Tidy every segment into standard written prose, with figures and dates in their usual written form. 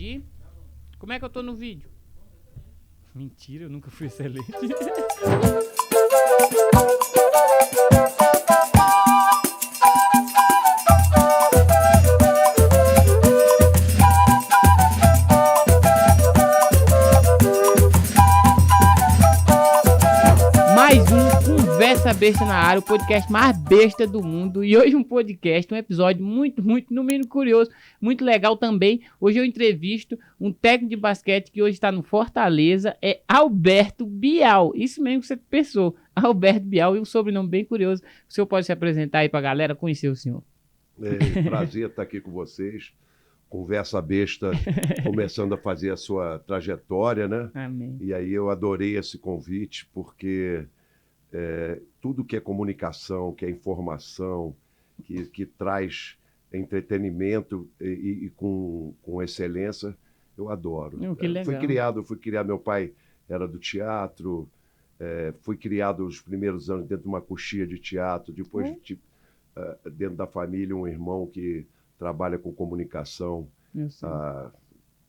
Entendi. Como é que eu tô no vídeo? Mentira, eu nunca fui excelente. Mais um Conversa Besta na Área, o podcast mais besta do mundo. E hoje um episódio muito, no mínimo curioso, muito legal também. Hoje eu entrevisto um técnico de basquete que hoje está no Fortaleza, é Alberto Bial. Isso mesmo que você pensou, Alberto Bial, e um sobrenome bem curioso. O senhor pode se apresentar aí para a galera conhecer o senhor. Prazer estar aqui com vocês. Conversa Besta começando a fazer a sua trajetória, né? Amém. E aí eu adorei esse convite, porque tudo que é comunicação, que é informação, que traz entretenimento e com excelência, eu adoro. Que legal. Fui criado, meu pai era do teatro, fui criado os primeiros anos dentro de uma coxia de teatro, depois dentro da família um irmão que trabalha com comunicação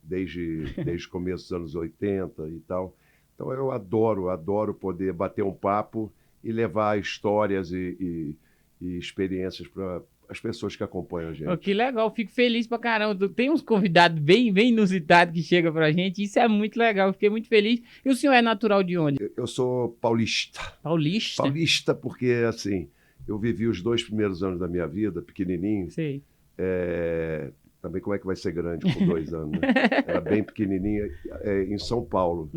desde o começo dos anos 80 e tal. Então eu adoro poder bater um papo e levar histórias e experiências para as pessoas que acompanham a gente. Que legal, fico feliz pra caramba. Tem uns convidados bem inusitados que chegam pra gente, isso é muito legal, fiquei muito feliz. E o senhor é natural de onde? Eu sou paulista. Paulista? Paulista porque, assim, eu vivi os 2 primeiros anos da minha vida, pequenininho. Sei. Também como é que vai ser grande com 2 anos, né? Era bem pequenininha, em São Paulo,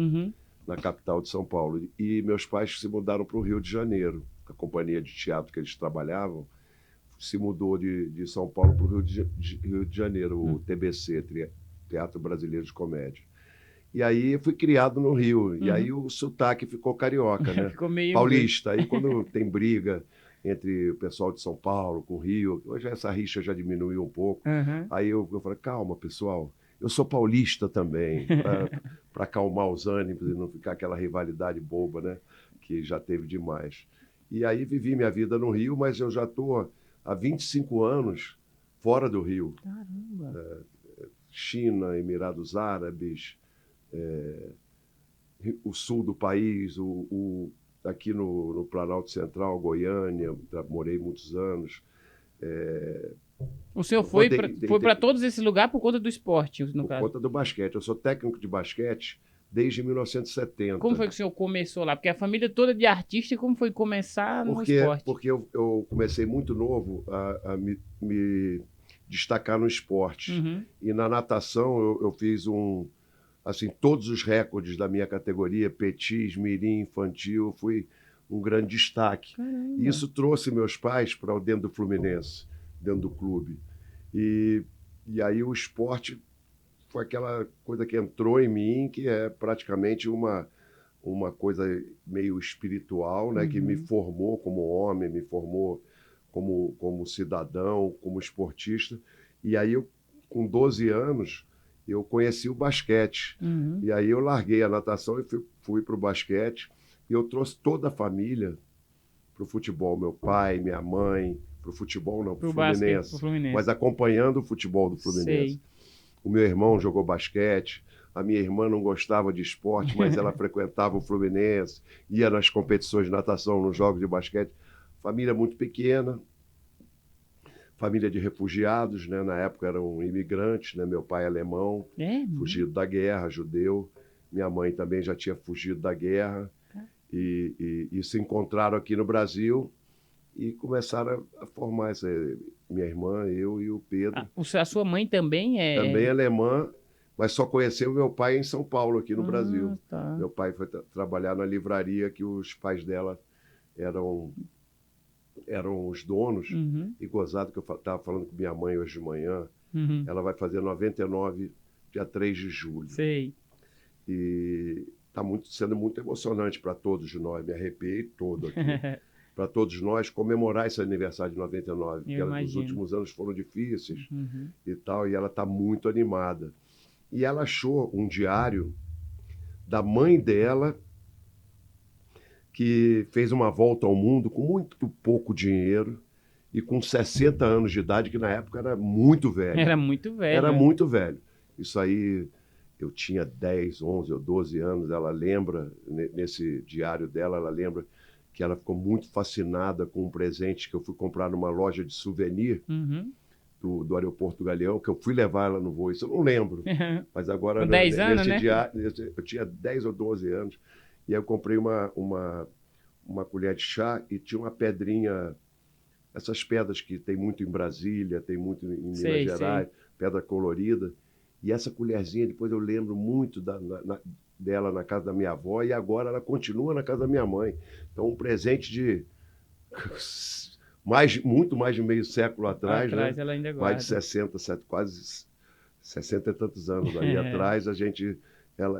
na capital de São Paulo. E meus pais se mudaram para o Rio de Janeiro. A companhia de teatro que eles trabalhavam se mudou de São Paulo para o Rio de Janeiro, o TBC, Teatro Brasileiro de Comédia. E aí fui criado no Rio, e aí o sotaque ficou carioca, né? Ficou meio paulista. Aí quando tem briga entre o pessoal de São Paulo com o Rio, hoje essa rixa já diminuiu um pouco. Aí eu falei, calma, pessoal, eu sou paulista também, para acalmar os ânimos e não ficar aquela rivalidade boba, né? Que já teve demais. E aí vivi minha vida no Rio, mas eu já estou há 25 anos fora do Rio. Caramba! China, Emirados Árabes, o sul do país, aqui no Planalto Central, Goiânia, morei muitos anos. O senhor foi para todos esses lugares por conta do esporte, no caso? Por conta do basquete. Eu sou técnico de basquete desde 1970. Como foi que o senhor começou lá? Porque a família toda de artista, como foi começar no esporte? Porque eu comecei muito novo a me destacar no esporte. E na natação eu fiz assim, todos os recordes da minha categoria, petis, mirim, infantil, fui um grande destaque. Caramba. E isso trouxe meus pais para dentro do Fluminense, dentro do clube. E aí o esporte foi aquela coisa que entrou em mim, que é praticamente uma coisa meio espiritual, né? Que me formou como homem, me formou como cidadão, como esportista. E aí eu, com 12 anos, eu conheci o basquete. E aí eu larguei a natação e fui para o basquete. E eu trouxe toda a família para o futebol. Meu pai, minha mãe, para o futebol não, para o Fluminense. Mas acompanhando o futebol do Fluminense. Sei. O meu irmão jogou basquete. A minha irmã não gostava de esporte, mas ela frequentava o Fluminense, ia nas competições de natação, nos jogos de basquete. Família muito pequena. Família de refugiados, né? Na época eram imigrantes, né? Meu pai alemão, fugido da guerra, judeu. Minha mãe também já tinha fugido da guerra. E se encontraram aqui no Brasil e começaram a formar minha irmã, eu e o Pedro. A sua mãe também é... Também é alemã, mas só conheceu meu pai em São Paulo, aqui no Brasil. Tá. Meu pai foi trabalhar na livraria que os pais dela eram os donos. E gozado que eu estava falando com minha mãe hoje de manhã, ela vai fazer 99, dia 3 de julho. Sei. E está sendo muito emocionante para todos nós, me arrepiei todo aqui. Para todos nós comemorar esse aniversário de 99, porque os últimos anos foram difíceis e tal, e ela está muito animada. E ela achou um diário da mãe dela, que fez uma volta ao mundo com muito pouco dinheiro e com 60 anos de idade, que na época era muito velho. Era muito velho. Era muito velho. Isso aí, eu tinha 10, 11 ou 12 anos, ela lembra, nesse diário dela, ela lembra que ela ficou muito fascinada com um presente que eu fui comprar numa loja de souvenir Uhum. do Aeroporto Galeão, que eu fui levar ela no voo. Isso eu não lembro. Mas agora, Com 10 anos, nesse né? diário, eu tinha 10 ou 12 anos, e aí eu comprei uma colher de chá e tinha uma pedrinha, essas pedras que tem muito em Brasília, tem muito em Minas Sei, Gerais, sei. pedra colorida. E essa colherzinha, depois eu lembro muito dela na casa da minha avó, e agora ela continua na casa da minha mãe. Então, um presente de muito mais de meio século atrás, Atrás né? ela ainda Mais de guarda. 60, quase 60 e tantos anos aí atrás,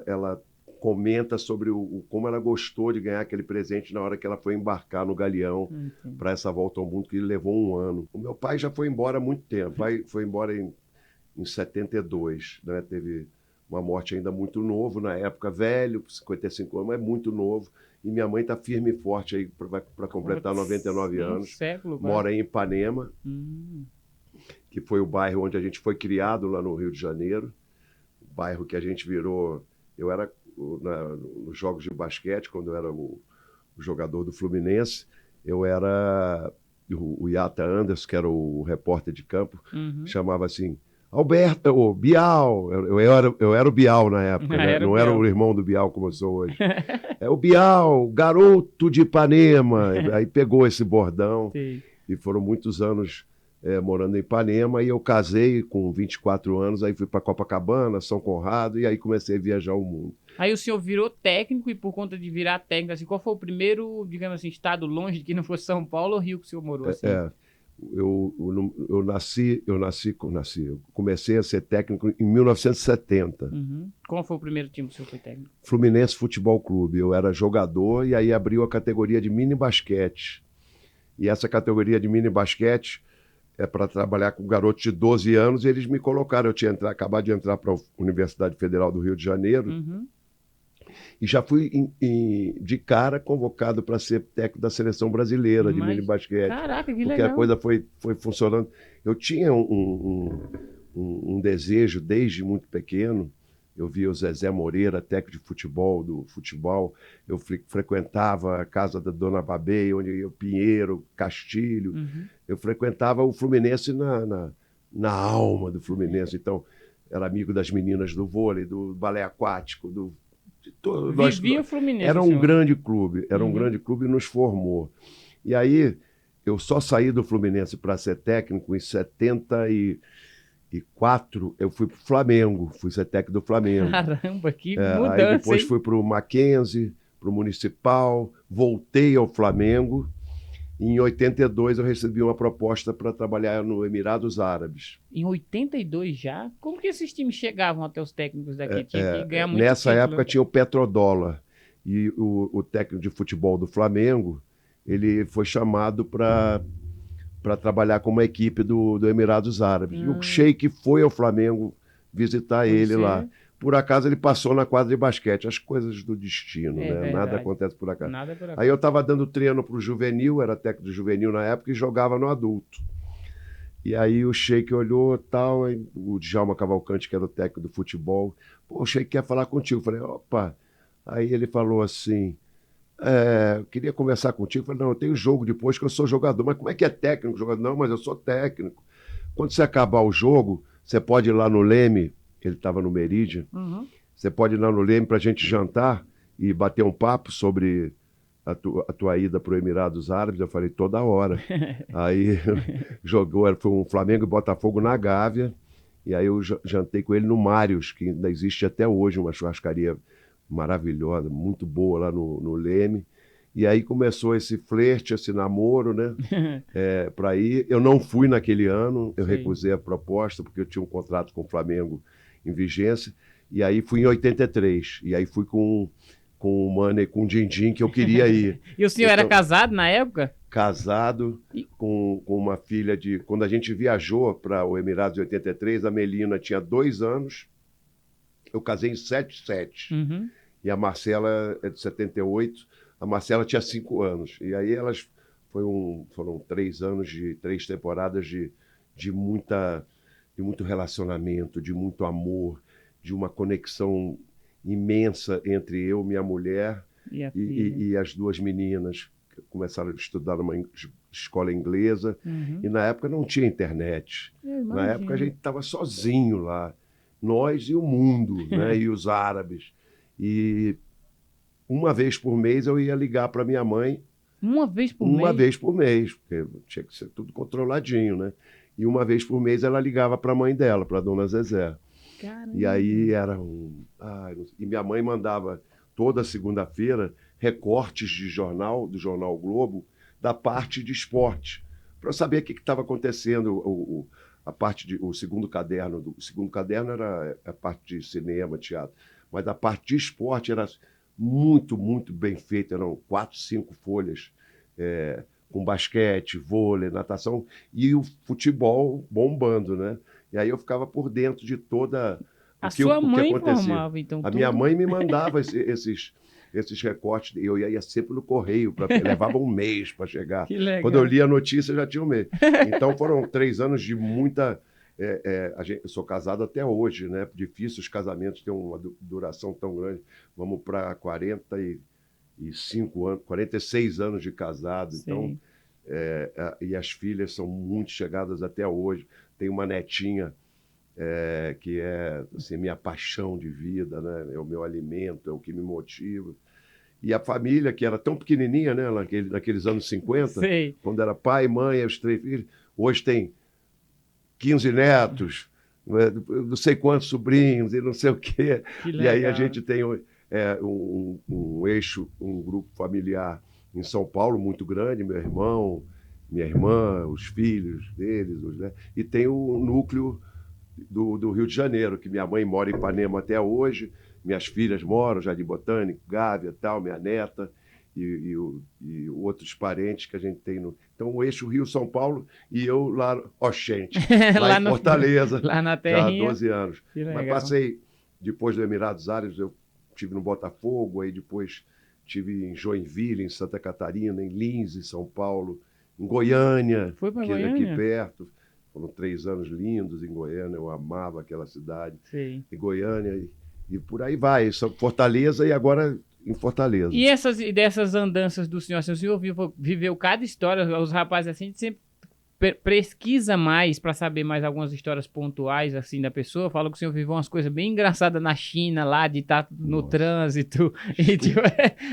ela comenta sobre como ela gostou de ganhar aquele presente na hora que ela foi embarcar no Galeão Entendi. para essa volta ao mundo, que levou um ano. O meu pai já foi embora há muito tempo, foi embora em 72, né? Teve uma morte ainda muito novo, na época velho, 55 anos, mas muito novo. E minha mãe está firme e forte aí para completar Putz, 99 um anos. século quase. Mora em Ipanema, Hum. que foi o bairro onde a gente foi criado lá no Rio de Janeiro. O bairro que a gente virou. Eu era nos jogos de basquete, quando eu era o jogador do Fluminense, eu era o Yata Anderson, que era o repórter de campo, Uhum. chamava assim: Alberto, o Bial. Eu era o Bial na época, né? Era o Não era Biel. o irmão do Bial como eu sou hoje. É o Bial, garoto de Ipanema. Aí pegou esse bordão Sei. e foram muitos anos morando em Ipanema, e eu casei com 24 anos, aí fui para Copacabana, São Conrado, e aí comecei a viajar o mundo. Aí o senhor virou técnico, e por conta de virar técnico, assim, qual foi o primeiro, digamos assim, estado longe de que não fosse São Paulo ou Rio que o senhor morou, assim? Eu comecei a ser técnico em 1970. Uhum. Qual foi o primeiro time que o senhor foi técnico? Fluminense Futebol Clube. Eu era jogador, e aí abriu a categoria de mini basquete. E essa categoria de mini basquete é para trabalhar com garotos de 12 anos, e eles me colocaram. Eu tinha acabado de entrar para a Universidade Federal do Rio de Janeiro, Uhum. e já fui de cara convocado para ser técnico da seleção brasileira de mini Mas, basquete, caraca, que porque a legal. coisa foi funcionando. Eu tinha um desejo desde muito pequeno. Eu via o Zezé Moreira, técnico de futebol, do futebol. Eu frequentava a casa da Dona Babei, onde ia o Pinheiro, Castilho. Uhum. Eu frequentava o Fluminense na alma do Fluminense. Então, era amigo das meninas do vôlei, do balé aquático, Vivia o Fluminense, era o um senhor. grande clube, Uhum. e nos formou. E aí, eu só saí do Fluminense para ser técnico em 74, eu fui para o Flamengo, fui ser técnico do Flamengo. Caramba, que Aí mudança, depois hein? fui para o Mackenzie, para o Municipal, voltei ao Flamengo. E em 82 eu recebi uma proposta para trabalhar no Emirados Árabes. Em 82 já? Como que esses times chegavam até os técnicos daqui? Tinha que ganhar muito Nessa título, época né? tinha o petrodólar. E o técnico de futebol do Flamengo, ele foi chamado para trabalhar com uma equipe do Emirados Árabes. E o Hum, Sheik foi ao Flamengo visitar ele lá. conhecer Por acaso ele passou na quadra de basquete. As coisas do destino, é né? Nada verdade. acontece por acaso. Nada por Aí eu acaso. estava dando treino para o juvenil, era técnico do juvenil na época, e jogava no adulto. E aí o Sheik olhou tal, aí o Djalma Cavalcante, que era o técnico do futebol, pô, o Sheik quer falar contigo. Eu falei, opa. Aí ele falou assim, eu queria conversar contigo. Eu falei, não, eu tenho jogo depois que eu sou jogador. Mas como é que é técnico, jogador? Não, mas eu sou técnico. Quando você acabar o jogo, você pode ir lá no Leme, ele estava no Meridian, Uhum. você pode ir lá no Leme para a gente jantar e bater um papo sobre a tua ida para o Emirados Árabes. Eu falei, toda hora. Aí foi um Flamengo e Botafogo na Gávea, e aí eu jantei com ele no Mários, que ainda existe até hoje, uma churrascaria maravilhosa, muito boa lá no Leme. E aí começou esse flerte, esse namoro, né? Para ir. Eu não fui naquele ano, eu Sei. recusei a proposta, porque eu tinha um contrato com o Flamengo em vigência. E aí fui em 83. E aí fui com o Mano e com o Dindim, que eu queria ir. E o senhor era Então, casado na época? casado E- com uma filha de. Quando a gente viajou para o Emirados em 83, a Melina tinha 2 anos, eu casei em 77. Uhum. E a Marcela é de 78, a Marcela tinha 5 anos. E aí elas. Foram 3 anos, 3 temporadas de muito relacionamento, de muito amor. de uma conexão imensa entre eu, minha mulher e as duas meninas que começaram a estudar numa escola inglesa. E na época não tinha internet. Na época a gente estava sozinho lá, nós e o mundo, né? E os árabes. E uma vez por mês eu ia ligar para minha mãe. Uma vez por mês? Uma vez por mês, porque tinha que ser tudo controladinho, né? E uma vez por mês ela ligava para a mãe dela, para a dona Zezé. Caramba. E aí era e minha mãe mandava toda segunda-feira recortes de jornal, do Jornal Globo, da parte de esporte, para eu saber o que estava acontecendo. O segundo caderno. O segundo caderno era a parte de cinema, teatro. Mas a parte de esporte era muito, muito bem feita. Eram 4, 5 folhas, com basquete, vôlei, natação e o futebol bombando, né? E aí eu ficava por dentro de toda o que acontecia. Informava, então, a minha mãe me mandava esses recortes. Eu ia sempre no correio, levava um mês para chegar. Que legal. Quando eu li a notícia, já tinha um mês. Então foram 3 anos de muita... eu sou casado até hoje, né? Difícil os casamentos terem uma duração tão grande. Vamos para 45 anos, 46 anos de casado. Sim. Então, e as filhas são muito chegadas até hoje. Tem uma netinha que é assim, minha paixão de vida, né? É o meu alimento, é o que me motiva. E a família, que era tão pequenininha, né? Naqueles anos 50, Sei. Quando era pai, mãe, os 3 filhos, hoje tem 15 netos, não sei quantos sobrinhos e não sei o quê. E aí a gente tem um eixo, um grupo familiar em São Paulo muito grande, meu irmão, minha irmã, os filhos deles, né? E tem o núcleo do Rio de Janeiro, que minha mãe mora em Ipanema até hoje, minhas filhas moram, Jardim Botânico, Gávea, tal, minha neta, e outros parentes que a gente tem no... Então, o eixo Rio-São Paulo e eu lá, Oxente, lá em Fortaleza, lá na já terrinha. há 12 anos. Mas passei, depois do Emirados Árabes, eu estive no Botafogo, aí depois estive em Joinville, em Santa Catarina, em Lins, em São Paulo, em Goiânia, Foi para Goiânia? Aqui perto. Foram 3 anos lindos em Goiânia, eu amava aquela cidade. Sim. Em Goiânia, e por aí vai. Fortaleza e agora em Fortaleza. E dessas andanças do senhor? Assim, o senhor viveu cada história, os rapazes assim, sempre pesquisa mais para saber mais algumas histórias pontuais assim da pessoa. Fala que o senhor viveu umas coisas bem engraçadas na China, lá de estar no trânsito. E, tipo,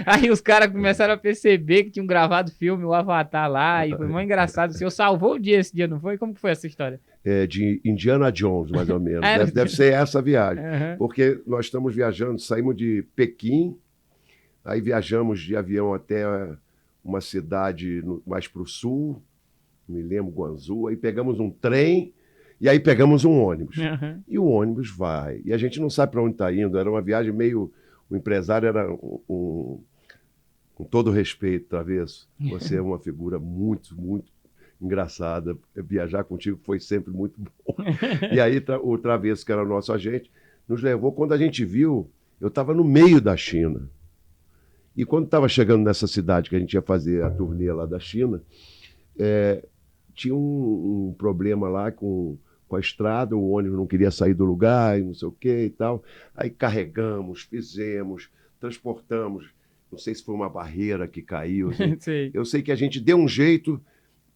aí os caras começaram a perceber que tinham gravado filme, o Avatar lá, e foi muito engraçado. O senhor salvou o dia esse dia, não foi? Como que foi essa história? De Indiana Jones, mais ou menos. Deve ser essa viagem. Porque nós estamos viajando, saímos de Pequim, aí viajamos de avião até uma cidade mais para o sul, me lembro, Guangzhou, aí pegamos um trem e aí pegamos um ônibus. E o ônibus vai. E a gente não sabe para onde está indo. Era uma viagem meio... O empresário era com todo respeito, Travesso. Você é uma figura muito, muito engraçada. Viajar contigo foi sempre muito bom. E aí o Travesso, que era o nosso agente, nos levou. Quando a gente viu, eu estava no meio da China. E quando estava chegando nessa cidade que a gente ia fazer a turnê lá da China, tinha um problema lá com a estrada, o ônibus não queria sair do lugar e não sei o que e tal. Aí carregamos, fizemos, transportamos. Não sei se foi uma barreira que caiu. Assim. Eu sei que a gente deu um jeito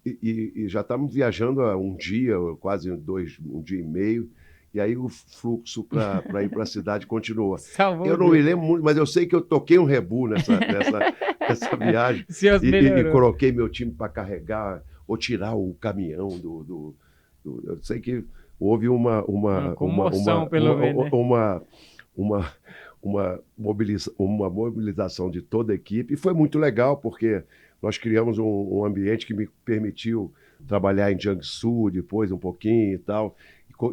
e já estávamos viajando há um dia, quase um dia e meio. E aí o fluxo para ir para a cidade continuou. Eu não me lembro muito, mas eu sei que eu toquei um rebu nessa viagem e coloquei meu time para carregar ou tirar o caminhão eu sei que houve uma comoção, pelo menos, uma mobilização de toda a equipe e foi muito legal porque nós criamos um ambiente que me permitiu trabalhar em Jiangsu depois um pouquinho e tal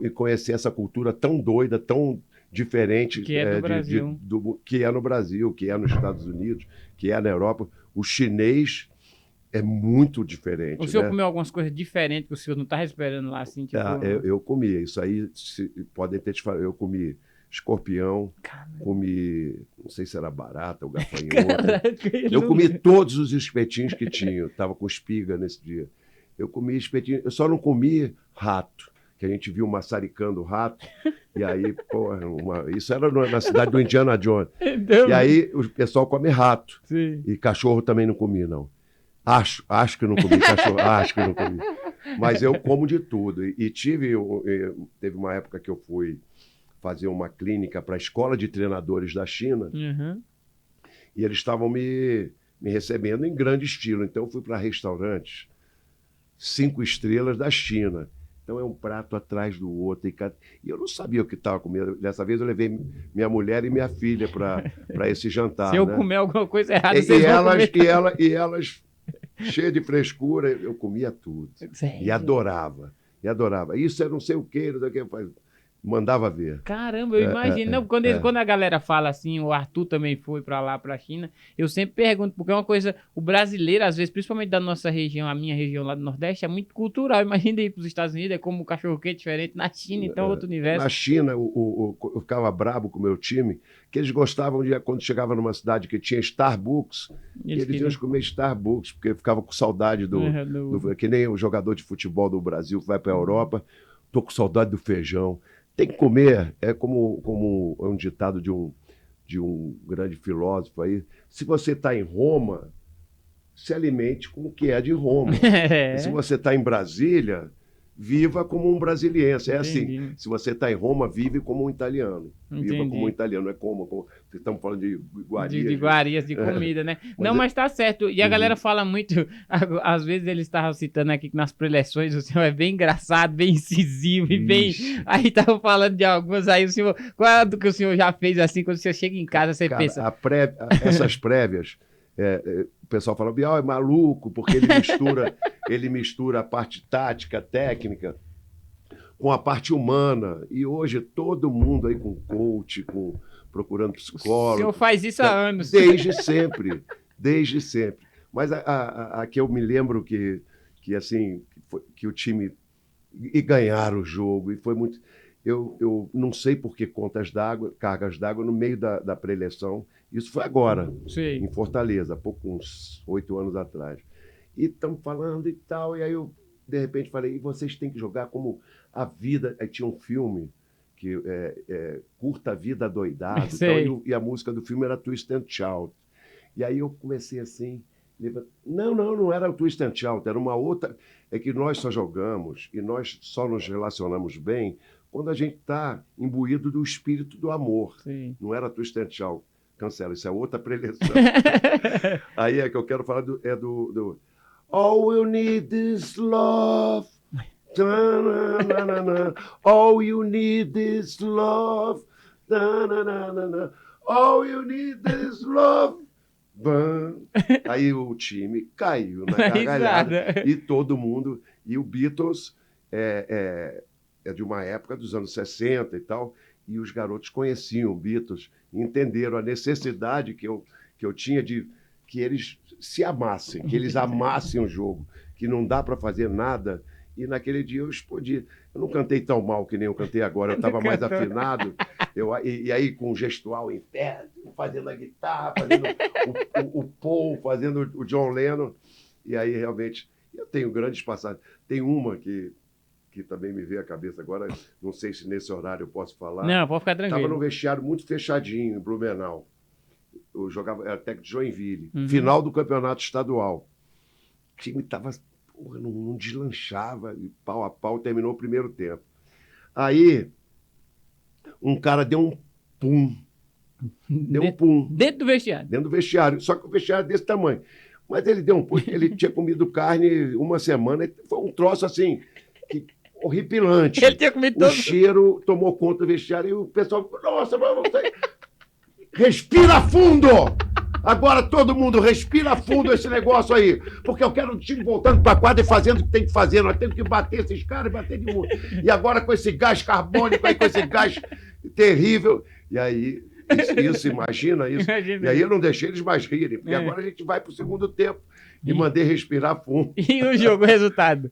e conhecer essa cultura tão doida, tão diferente que é do Brasil. Que é no Brasil, que é nos Estados Unidos, que é na Europa. O chinês é muito diferente. O senhor comeu algumas coisas diferentes que o senhor não está esperando lá, assim? Tipo... eu comi. Isso aí, podem ter te falado. Eu comi escorpião, comi, não sei se era barata ou gafanhoto. Eu comi todos os espetinhos que tinha. Eu estava com espiga nesse dia. Eu comi espetinho. Eu só não comi rato, que a gente viu maçaricando o rato. E aí, pô, isso era na cidade do Indiana Jones. Então, E aí o pessoal come rato. sim. E cachorro também não comi, não. Acho que não comi cachorro, acho que não comi. Mas eu como de tudo. E teve uma época que eu fui fazer uma clínica para a escola de treinadores da China, Uhum. e eles estavam me recebendo em grande estilo. Então eu fui para restaurantes 5 estrelas da China. Então é um prato atrás do outro. E eu não sabia o que estava comendo. Dessa vez eu levei minha mulher e minha filha para esse jantar. Se eu né? comer alguma coisa errada, E vocês vão comer. e elas, cheias de frescura, eu comia tudo. Sério? E adorava. Isso é não sei o quê, não sei o quê. Mandava ver. Caramba, eu imagino. Não, quando a galera fala assim, o Arthur também foi pra lá, pra China, eu sempre pergunto, porque é uma coisa, o brasileiro, às vezes, principalmente da nossa região, a minha região lá do Nordeste, é muito cultural. Imagina ir pros Estados Unidos, é como o cachorro-quente diferente. Na China, então, outro universo. Na China, eu ficava brabo com o meu time, que eles gostavam de, quando chegava numa cidade que tinha Starbucks, eles iam comer Starbucks, porque ficava com saudade que nem o jogador de futebol do Brasil que vai pra Europa, tô com saudade do feijão. Tem que comer, é como é um ditado de um grande filósofo aí. Se você está em Roma, se alimente com o que é de Roma. É. Se você está em Brasília, viva como um brasiliense. É Entendi. assim, se você está em Roma, vive como um italiano. Viva Entendi. como um italiano, não é como estamos falando de iguarias. De iguarias, de comida, né? Não, mas tá certo. E a galera fala muito, às vezes eles estavam citando aqui que nas preleções o senhor é bem engraçado, bem incisivo e bem... Aí estavam falando de algumas, aí o senhor... Qual é a do que o senhor já fez assim, quando você chega em casa, você Cara, pensa... essas prévias, o pessoal fala, Bial é maluco, porque ele mistura a parte tática, técnica, com a parte humana. E hoje todo mundo aí com coach, procurando psicólogo. O senhor faz isso há anos. Desde sempre, desde sempre. Mas a que eu me lembro que assim, que o time... E ganharam o jogo, e foi muito... Eu não sei por que cargas d'água no meio da pré-eleição. Isso foi agora, Sim. em Fortaleza, uns 8 anos atrás. E estamos falando e tal, e aí eu, de repente, falei, e vocês têm que jogar como a vida... Aí tinha um filme, que Curta a Vida Doidado, e a música do filme era Twist and Shout. E aí eu comecei assim... Não era o Twist and Shout, era uma outra... É que nós só jogamos e nós só nos relacionamos bem quando a gente está imbuído do espírito do amor. Sim. Não era Twist and Shout. Cancela, isso é outra preleção. Aí é que eu quero falar do All you need is love. All you need is love. All you need is love. Aí o time caiu na gargalhada e todo mundo. E o Beatles é de uma época dos anos 60 e tal, e os garotos conheciam o Beatles, entenderam a necessidade que eu tinha de que eles se amassem, que eles amassem o jogo, que não dá para fazer nada. E naquele dia eu explodi. Eu não cantei tão mal que nem eu cantei agora, eu estava mais afinado. E aí com o gestual em pé, fazendo a guitarra, fazendo o Paul, fazendo o John Lennon. E aí realmente eu tenho grandes passagens. Tem uma que também me veio à cabeça agora, não sei se nesse horário eu posso falar. Não, pode ficar tranquilo. Estava no vestiário muito fechadinho, em Blumenau. Eu jogava, era técnico de Joinville. Final do campeonato estadual. O time estava... não deslanchava, e pau a pau, terminou o primeiro tempo. Aí, um cara deu um pum. Dentro do vestiário? Dentro do vestiário, só que o vestiário é desse tamanho. Mas ele deu um pum, ele tinha comido carne uma semana, foi um troço assim, horripilante. Ele tinha comido todo. O cheiro tomou conta do vestiário e o pessoal, nossa, mas você... Respira fundo! Agora todo mundo respira fundo esse negócio aí, porque eu quero o time voltando para a quadra e fazendo o que tem que fazer. Nós temos que bater esses caras e bater de mundo. E agora com esse gás carbônico aí, com esse gás terrível. E aí, isso imagina isso. E aí eu não deixei eles mais rirem, porque agora a gente vai para o segundo tempo e mandei respirar fundo. E o jogo, o resultado?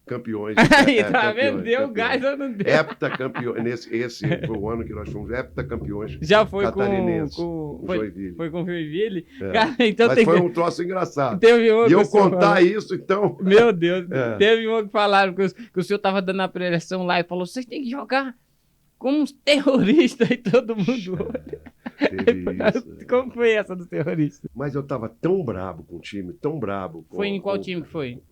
campeões. Aí, tá vendo? Campeões, Deu campeões. gás ou não deu? Heptacampeões. Esse foi o ano que nós fomos heptacampeões Já foi catarinenses. com O Joinville. foi com o Joinville? É. Cara, então Mas tem foi que... um troço engraçado. Teve uma E que o eu senhor contar falou- isso, então. Meu Deus, É. teve uma que falaram que o senhor tava dando a preleção lá e falou: vocês têm que jogar como uns terroristas e todo mundo. Teve isso. Como foi essa dos terroristas? Mas eu estava tão brabo com o time, tão brabo. Foi em qual time que foi?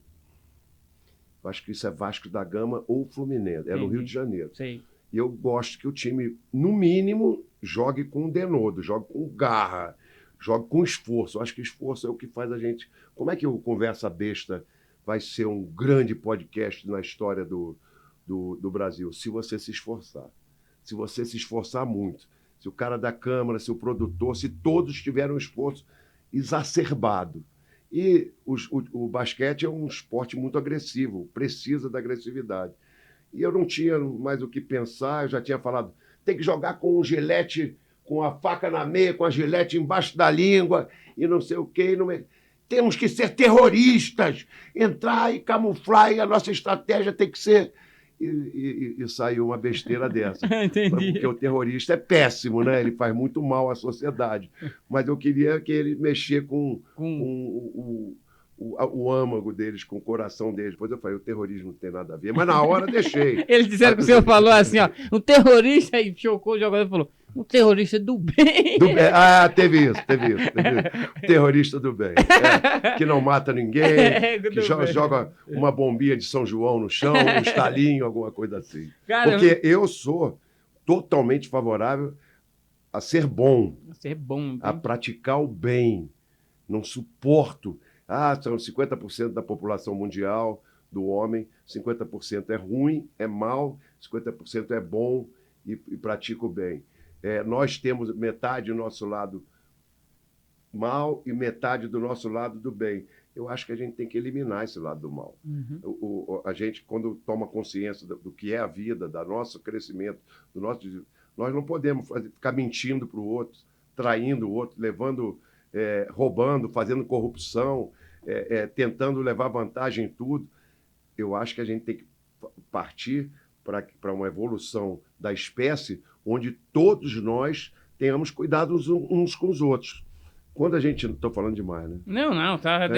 Acho que isso é Vasco da Gama ou Fluminense. É no Entendi. Rio de Janeiro. Sei. E eu gosto que o time, no mínimo, jogue com denodo, jogue com garra, jogue com esforço. Eu acho que esforço é o que faz a gente... Como é que o Conversa Besta vai ser um grande podcast na história do Brasil? Se você se esforçar. Se você se esforçar muito. Se o cara da câmara, se o produtor, se todos tiverem um esforço exacerbado. E o basquete é um esporte muito agressivo, precisa da agressividade. E eu não tinha mais o que pensar, eu já tinha falado, tem que jogar com um gilete, com a faca na meia, com a gilete embaixo da língua, e não sei o quê. Temos que ser terroristas, entrar e camuflar, e a nossa estratégia tem que ser... E saiu uma besteira dessa. Entendi. Porque o terrorista é péssimo, né? Ele faz muito mal à sociedade. Mas eu queria que ele mexesse com o âmago deles, com o coração deles. Depois eu falei, o terrorismo não tem nada a ver. Mas na hora deixei. Eles disseram que o senhor falou assim, ó, um terrorista, e chocou o jogador e falou, um terrorista do bem. Ah, teve isso. O terrorista do bem. Que não mata ninguém, que joga uma bombinha de São João no chão, um estalinho, alguma coisa assim. Cara, Porque eu sou totalmente favorável a ser bom, ser bom. a praticar o bem. Não suporto. São 50% da população mundial, do homem, 50% é ruim, é mal, 50% é bom e pratica o bem. Nós temos metade do nosso lado mal e metade do nosso lado do bem. Eu acho que a gente tem que eliminar esse lado do mal. Uhum. A gente, quando toma consciência do que é a vida, do nosso crescimento, nós não podemos ficar mentindo para o outro, traindo o outro, roubando, fazendo corrupção, tentando levar vantagem em tudo. Eu acho que a gente tem que partir para uma evolução da espécie onde todos nós tenhamos cuidado uns com os outros. Quando a gente... Estou falando demais, né? Não, tá.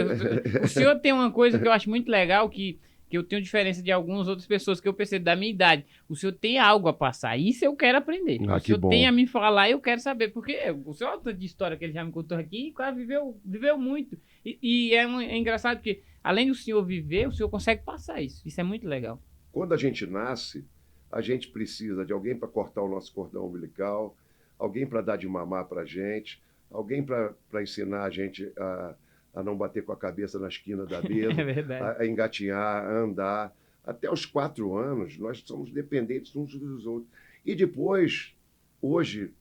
O senhor tem uma coisa que eu acho muito legal, que eu tenho diferença de algumas outras pessoas que eu percebo da minha idade. O senhor tem algo a passar, isso eu quero aprender. O senhor tem a me falar, eu quero saber, porque o senhor, olha o tanto de história que ele já me contou aqui, quase viveu muito. E é engraçado porque, além do senhor viver, o senhor consegue passar isso. Isso é muito legal. Quando a gente nasce, a gente precisa de alguém para cortar o nosso cordão umbilical, alguém para dar de mamar para a gente, alguém para ensinar a gente a não bater com a cabeça na esquina da mesa, É verdade. a engatinhar, a andar. Até os 4 anos, nós somos dependentes uns dos outros. E depois, hoje,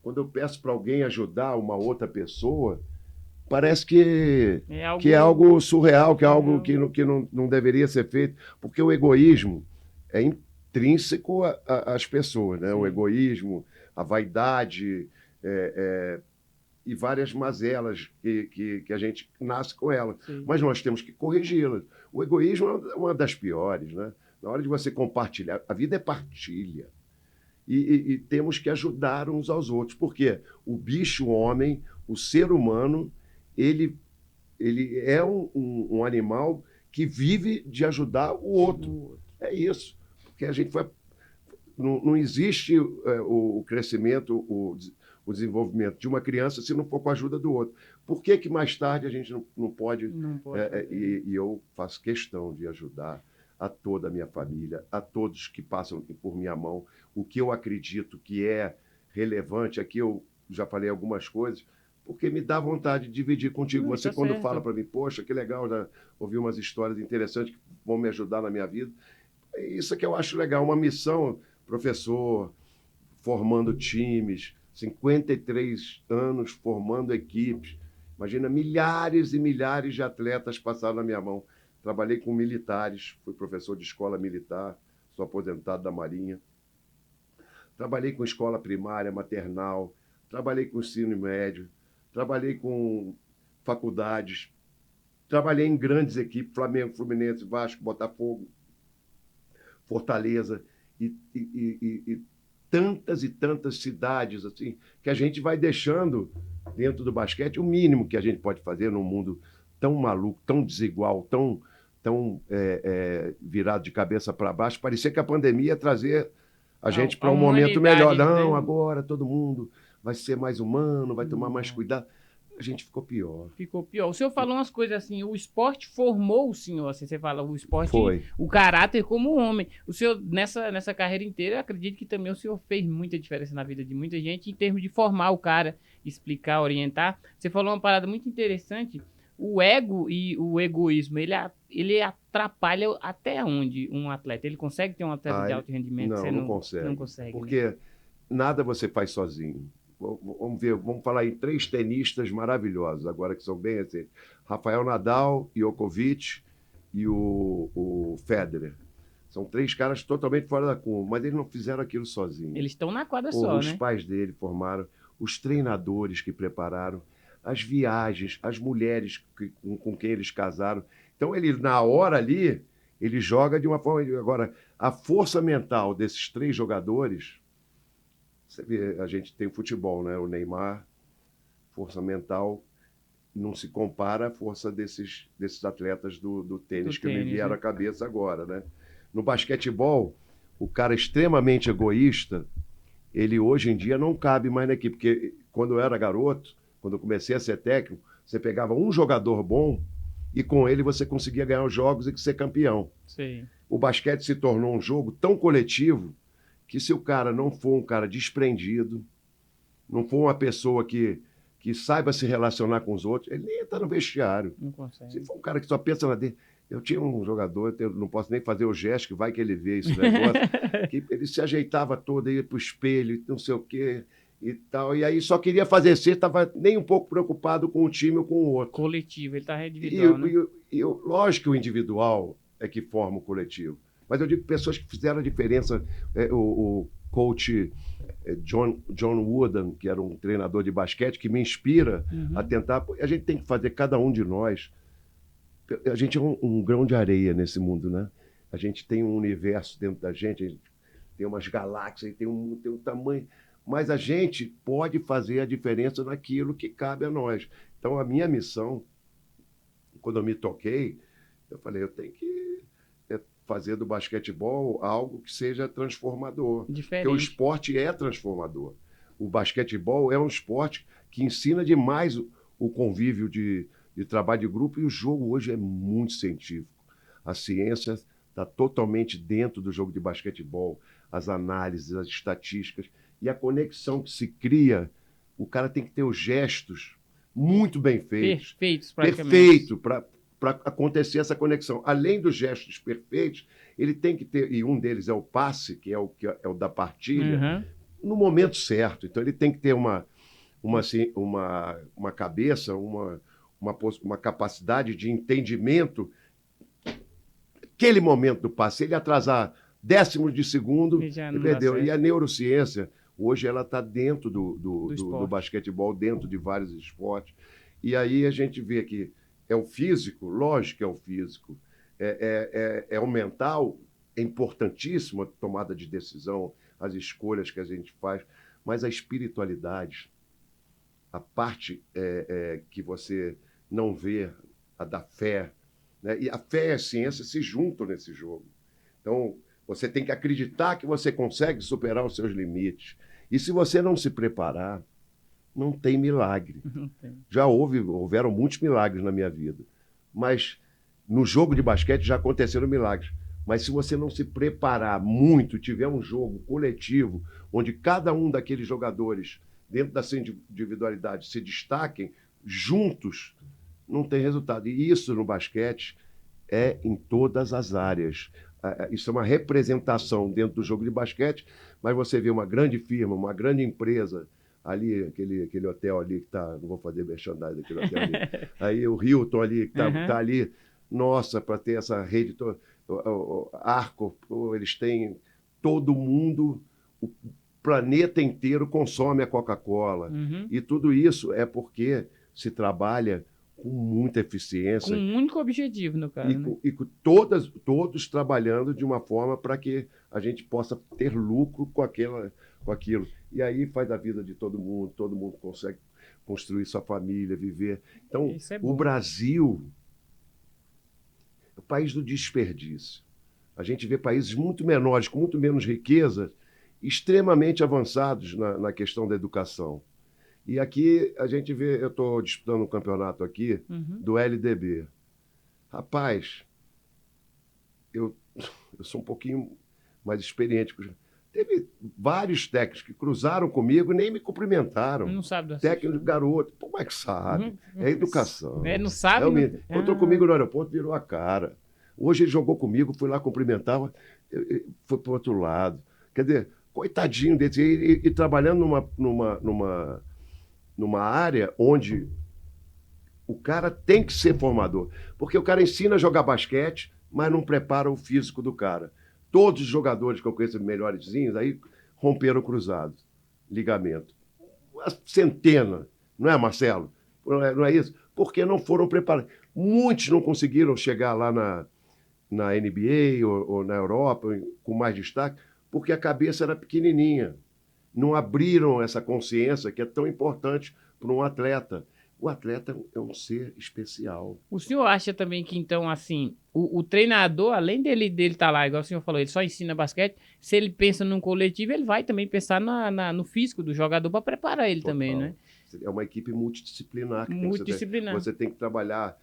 quando eu peço para alguém ajudar uma outra pessoa, parece que é algo surreal, que é algo que não deveria ser feito, porque o egoísmo é intrínseco às pessoas, né? O egoísmo, a vaidade, e várias mazelas que a gente nasce com ela. Sim. Mas nós temos que corrigi-las. O egoísmo é uma das piores, né? Na hora de você compartilhar, a vida é partilha. E temos que ajudar uns aos outros. Porque o bicho, o homem, o ser humano, ele é um animal que vive de ajudar o outro. É isso. Porque a gente não existe o crescimento, o desenvolvimento de uma criança se não for com a ajuda do outro. Por que mais tarde a gente não pode... Não pode. E eu faço questão de ajudar a toda a minha família, a todos que passam por minha mão. O que eu acredito que é relevante, aqui eu já falei algumas coisas, porque me dá vontade de dividir contigo. Você, tá quando certo. fala para mim, poxa, que legal, já ouvi umas histórias interessantes que vão me ajudar na minha vida. É isso que eu acho legal, uma missão, professor, formando times, 53 anos formando equipes. Imagina, milhares e milhares de atletas passaram na minha mão. Trabalhei com militares, fui professor de escola militar, sou aposentado da Marinha. Trabalhei com escola primária, maternal, trabalhei com ensino médio, trabalhei com faculdades, trabalhei em grandes equipes, Flamengo, Fluminense, Vasco, Botafogo, Fortaleza e tantas e tantas cidades assim que a gente vai deixando dentro do basquete o mínimo que a gente pode fazer num mundo tão maluco, tão desigual, tão virado de cabeça para baixo. Parecia que a pandemia ia trazer a gente para um momento melhor. Não, né? Agora todo mundo vai ser mais humano, vai tomar mais cuidado. A gente ficou pior. Ficou pior. O senhor falou umas coisas assim, o esporte formou o senhor, assim, você fala, o esporte, Foi. O caráter como homem. O senhor, nessa carreira inteira, eu acredito que também o senhor fez muita diferença na vida de muita gente, em termos de formar o cara, explicar, orientar. Você falou uma parada muito interessante, o ego e o egoísmo, ele atrapalha até onde um atleta? Ele consegue ter um atleta de alto rendimento? Não, você não consegue. Não consegue, porque né? nada você faz sozinho. Vamos falar em 3 tenistas maravilhosos, agora que são bem recentes. Rafael Nadal, Djokovic e o Federer. São 3 caras totalmente fora da curva, mas eles não fizeram aquilo sozinhos. Eles estão na quadra só, Os né? pais dele formaram, os treinadores que prepararam, as viagens, as mulheres com quem eles casaram. Então, ele, na hora ali, ele joga de uma forma... Agora, a força mental desses 3 jogadores... Você vê, a gente tem futebol, né? O Neymar, força mental, não se compara à força desses atletas do tênis, que me vieram à cabeça agora, né? No basquetebol, o cara extremamente egoísta, ele hoje em dia não cabe mais na equipe, porque quando eu era garoto, quando eu comecei a ser técnico, você pegava um jogador bom e com ele você conseguia ganhar os jogos e ser campeão. Sim. O basquete se tornou um jogo tão coletivo que se o cara não for um cara desprendido, não for uma pessoa que saiba se relacionar com os outros, ele nem entra no vestiário. Não consegue. Se for um cara que só pensa na dele... Eu tinha um jogador, eu não posso nem fazer o gesto, que vai que ele vê esse negócio, que ele se ajeitava todo, ia pro espelho, não sei o quê, e tal, e aí só queria fazer cesta, estava nem um pouco preocupado com o time ou com o outro. Coletivo, ele estava individual, né? Lógico que o individual é que forma o coletivo. Mas eu digo pessoas que fizeram a diferença. O coach John Wooden, que era um treinador de basquete, que me inspira a tentar... A gente tem que fazer, cada um de nós... A gente é um grão de areia nesse mundo, né? A gente tem um universo dentro da gente, a gente tem umas galáxias, tem um tamanho... Mas a gente pode fazer a diferença naquilo que cabe a nós. Então, a minha missão, quando eu me toquei, eu falei, eu tenho que fazer do basquetebol algo que seja transformador. Diferente. Porque o esporte é transformador. O basquetebol é um esporte que ensina demais o convívio de trabalho de grupo, e o jogo hoje é muito científico. A ciência está totalmente dentro do jogo de basquetebol, as análises, as estatísticas, e a conexão que se cria, o cara tem que ter os gestos muito bem feitos. Perfeitos, praticamente. Perfeito, para acontecer essa conexão. Além dos gestos perfeitos, ele tem que ter, e um deles é o passe, que é o da partilha, no momento certo. Então, ele tem que ter uma cabeça, uma capacidade de entendimento. Aquele momento do passe, ele atrasar décimos de segundo, ele perdeu. E a neurociência, hoje, ela está dentro do basquetebol, dentro de vários esportes. E aí a gente vê que é o físico, lógico que é o físico, é o mental, é importantíssimo a tomada de decisão, as escolhas que a gente faz, mas a espiritualidade, a parte que você não vê, a da fé, né? E a fé e a ciência se juntam nesse jogo. Então, você tem que acreditar que você consegue superar os seus limites. E se você não se preparar, não tem milagre. Não tem. Já houveram muitos milagres na minha vida. Mas no jogo de basquete já aconteceram milagres. Mas se você não se preparar muito, tiver um jogo coletivo, onde cada um daqueles jogadores, dentro da sua individualidade, se destaquem, juntos, não tem resultado. E isso no basquete é em todas as áreas. Isso é uma representação dentro do jogo de basquete, mas você vê uma grande firma, uma grande empresa, ali, aquele hotel ali que está... Não vou fazer merchandising daquele hotel ali. Aí o Hilton ali, que está ali. Nossa, para ter essa rede toda. O Arco, eles têm... Todo mundo, o planeta inteiro consome a Coca-Cola. E tudo isso é porque se trabalha com muita eficiência. Com um único objetivo, no caso. Né? E com todos trabalhando de uma forma para que a gente possa ter lucro com aquilo. E aí faz a vida de todo mundo consegue construir sua família, viver. Então, o Brasil é o país do desperdício. A gente vê países muito menores, com muito menos riqueza, extremamente avançados na questão da educação. E aqui a gente vê, eu estou disputando um campeonato aqui do LDB. Rapaz, eu sou um pouquinho mais experiente. Teve vários técnicos que cruzaram comigo e nem me cumprimentaram. Não sabe do técnico garoto. Como é que sabe? É educação. Não sabe? Encontrou comigo no aeroporto, virou a cara. Hoje ele jogou comigo, fui lá cumprimentar, foi para o outro lado. Quer dizer, coitadinho dele. E trabalhando numa área onde o cara tem que ser formador. Porque o cara ensina a jogar basquete, mas não prepara o físico do cara. Todos os jogadores que eu conheço melhorzinhos, aí romperam cruzados, ligamento. Uma centena, não é, Marcelo? Não é isso? Porque não foram preparados. Muitos não conseguiram chegar lá na NBA ou na Europa com mais destaque, porque a cabeça era pequenininha. Não abriram essa consciência que é tão importante para um atleta. O atleta é um ser especial. O senhor acha também que, então, assim, o treinador, além dele estar lá, igual o senhor falou, ele só ensina basquete, se ele pensa num coletivo, ele vai também pensar no físico do jogador para preparar ele também, né? É uma equipe multidisciplinar. Você tem que trabalhar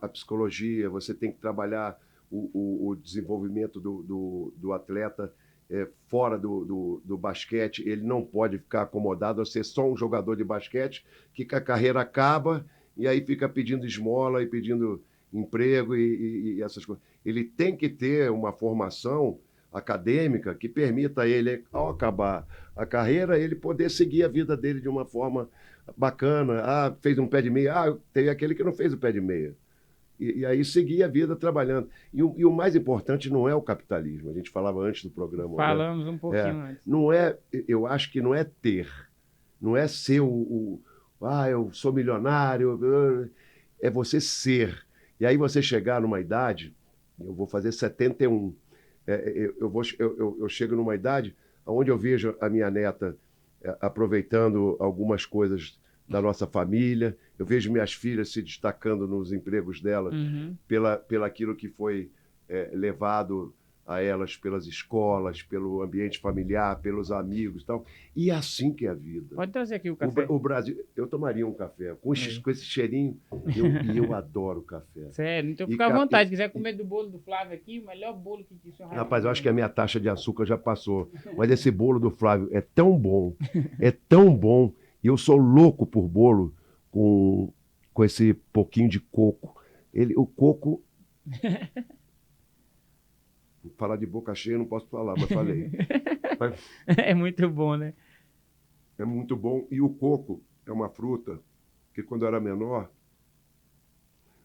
a psicologia, você tem que trabalhar o desenvolvimento do atleta fora do basquete. Ele não pode ficar acomodado a ser só um jogador de basquete que a carreira acaba e aí fica pedindo esmola e pedindo emprego e essas coisas. Ele tem que ter uma formação acadêmica que permita a ele, ao acabar a carreira, ele poder seguir a vida dele de uma forma bacana. Fez um pé de meia. Teve aquele que não fez o pé de meia. E aí seguir a vida trabalhando. E o mais importante não é o capitalismo. A gente falava antes do programa. Falamos um pouquinho antes. Não é, eu acho que não é ter. Não é ser eu sou milionário. É você ser. E aí você chegar numa idade, eu vou fazer 71. Eu chego numa idade onde eu vejo a minha neta aproveitando algumas coisas da nossa família, eu vejo minhas filhas se destacando nos empregos delas pela aquilo que foi levado a elas pelas escolas, pelo ambiente familiar, pelos amigos e tal. E é assim que é a vida. Pode trazer aqui o café. O Brasil, eu tomaria um café com esse cheirinho e eu adoro café. Sério, então fica à vontade. Se quiser comer do bolo do Flávio aqui, o melhor bolo que o senhor... Rapaz, eu acho que a minha taxa de açúcar já passou. Mas esse bolo do Flávio é tão bom, e eu sou louco por bolo com esse pouquinho de coco. O coco... Falar de boca cheia não posso falar, mas falei. É muito bom, né? É muito bom. E o coco é uma fruta que, quando eu era menor,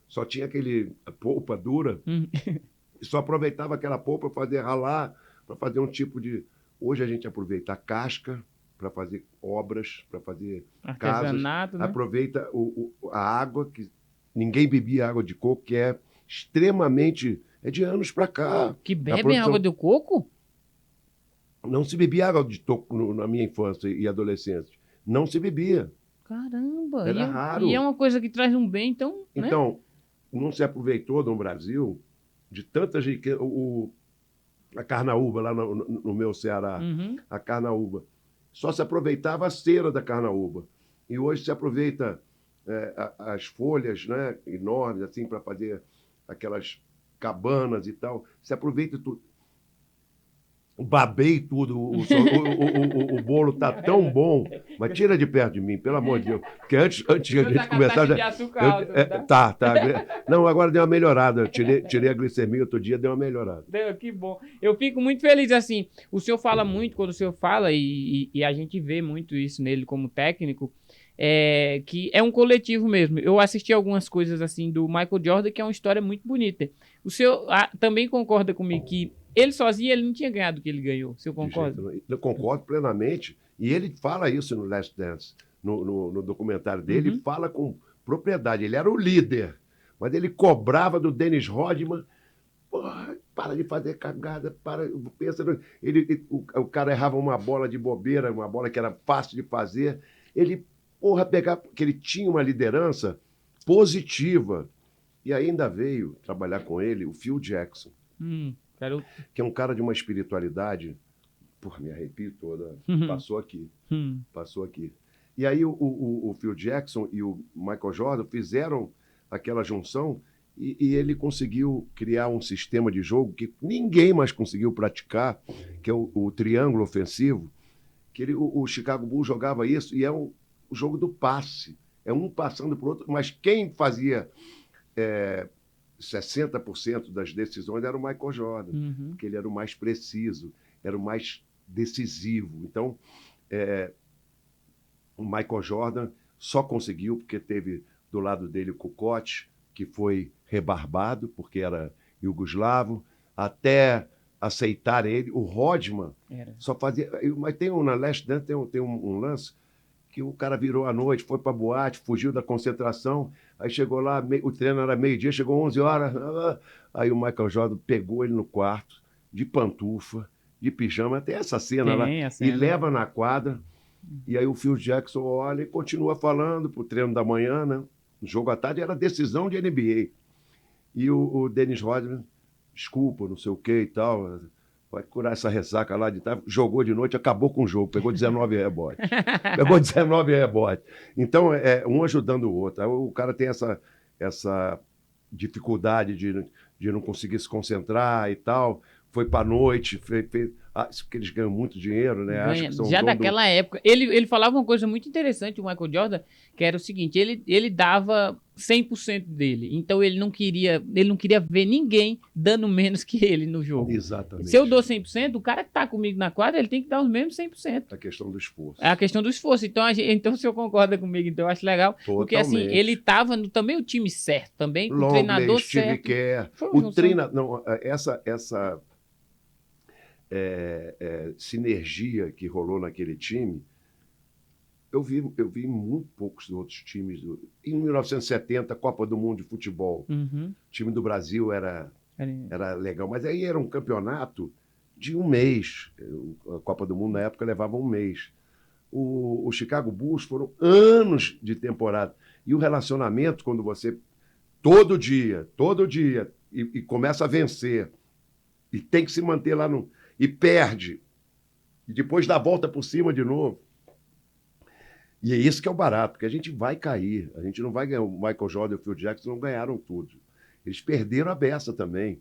só tinha aquele polpa dura e só aproveitava aquela polpa para fazer ralar, para fazer um tipo de... Hoje a gente aproveita a casca para fazer obras, para fazer artesanato, casas. Né? Aproveita a água, que ninguém bebia água de coco, que é extremamente... É de anos para cá. Que bebem água do coco? Não se bebia água de coco na minha infância e adolescência. Não se bebia. Caramba. Era raro. E é uma coisa que traz um bem, então... Então, não se aproveitou no Brasil de tantas riquezas. A carnaúba, lá no meu Ceará, a carnaúba. Só se aproveitava a cera da carnaúba. E hoje se aproveita as folhas, né, enormes, assim, para fazer aquelas... cabanas e tal, se aproveita tudo. Babei tudo, o bolo tá tão bom, mas tira de perto de mim, pelo amor de Deus, porque antes de a gente começar... Tá. Não, agora deu uma melhorada, tirei a glicemia outro dia, deu uma melhorada. Que bom. Eu fico muito feliz, assim, o senhor fala muito, quando o senhor fala, e a gente vê muito isso nele como técnico, que é um coletivo mesmo. Eu assisti algumas coisas assim do Michael Jordan, que é uma história muito bonita. O senhor também concorda comigo que ele sozinho ele não tinha ganhado o que ele ganhou? O senhor concorda? Eu concordo plenamente. E ele fala isso no Last Dance, no documentário dele, fala com propriedade, ele era o líder, mas ele cobrava do Dennis Rodman, porra, para de fazer cagada, pensa, o cara errava uma bola de bobeira, uma bola que era fácil de fazer, ele, porra, pegava, porque ele tinha uma liderança positiva, e ainda veio trabalhar com ele o Phil Jackson, que é um cara de uma espiritualidade, porra, me arrepio toda, passou aqui. E aí o Phil Jackson e o Michael Jordan fizeram aquela junção e ele conseguiu criar um sistema de jogo que ninguém mais conseguiu praticar, que é o triângulo ofensivo, que o Chicago Bulls jogava isso, e é o jogo do passe. É um passando para o outro, mas quem fazia 60% das decisões era o Michael Jordan, porque ele era o mais preciso, era o mais decisivo. Então, o Michael Jordan só conseguiu porque teve do lado dele o Kukoc, que foi rebarbado, porque era iugoslavo, até aceitar ele. O Rodman só fazia... Mas tem na Last Dance, tem um lance que o cara virou à noite, foi para boate, fugiu da concentração, aí chegou lá, o treino era meio-dia, chegou 11 horas, aí o Michael Jordan pegou ele no quarto, de pantufa, de pijama, até essa cena lá, e leva na quadra, e aí o Phil Jackson olha e continua falando pro treino da manhã, né? O jogo à tarde era decisão de NBA. E o Dennis Rodman, desculpa, não sei o que e tal, vai curar essa ressaca lá de tarde, jogou de noite, acabou com o jogo, pegou 19 rebotes. Então, um ajudando o outro. Aí o cara tem essa dificuldade de não conseguir se concentrar e tal, foi para a noite, fez isso porque eles ganham muito dinheiro, né? Acho que são já daquela época. Ele falava uma coisa muito interessante, o Michael Jordan, que era o seguinte, ele dava 100% dele. Então ele não queria ver ninguém dando menos que ele no jogo. Exatamente. Se eu dou 100%, o cara que tá comigo na quadra, ele tem que dar os mesmos 100%. A questão do esforço. É a questão do esforço. Então, então o senhor concorda comigo, então eu acho legal. Totalmente. Porque assim, ele tava também o time certo, também o treinador Steve certo. Kerr, o treinador... Não, essa sinergia que rolou naquele time, eu vi muito poucos outros times. Em 1970, Copa do Mundo de Futebol, o time do Brasil era legal, mas aí era um campeonato de um mês. A Copa do Mundo, na época, levava um mês. O Chicago Bulls foram anos de temporada. E o relacionamento, quando você, todo dia, e começa a vencer, e tem que se manter lá no... E perde. E depois dá a volta por cima de novo. E é isso que é o barato, porque a gente vai cair. A gente não vai ganhar. O Michael Jordan e o Phil Jackson não ganharam tudo. Eles perderam a beça também.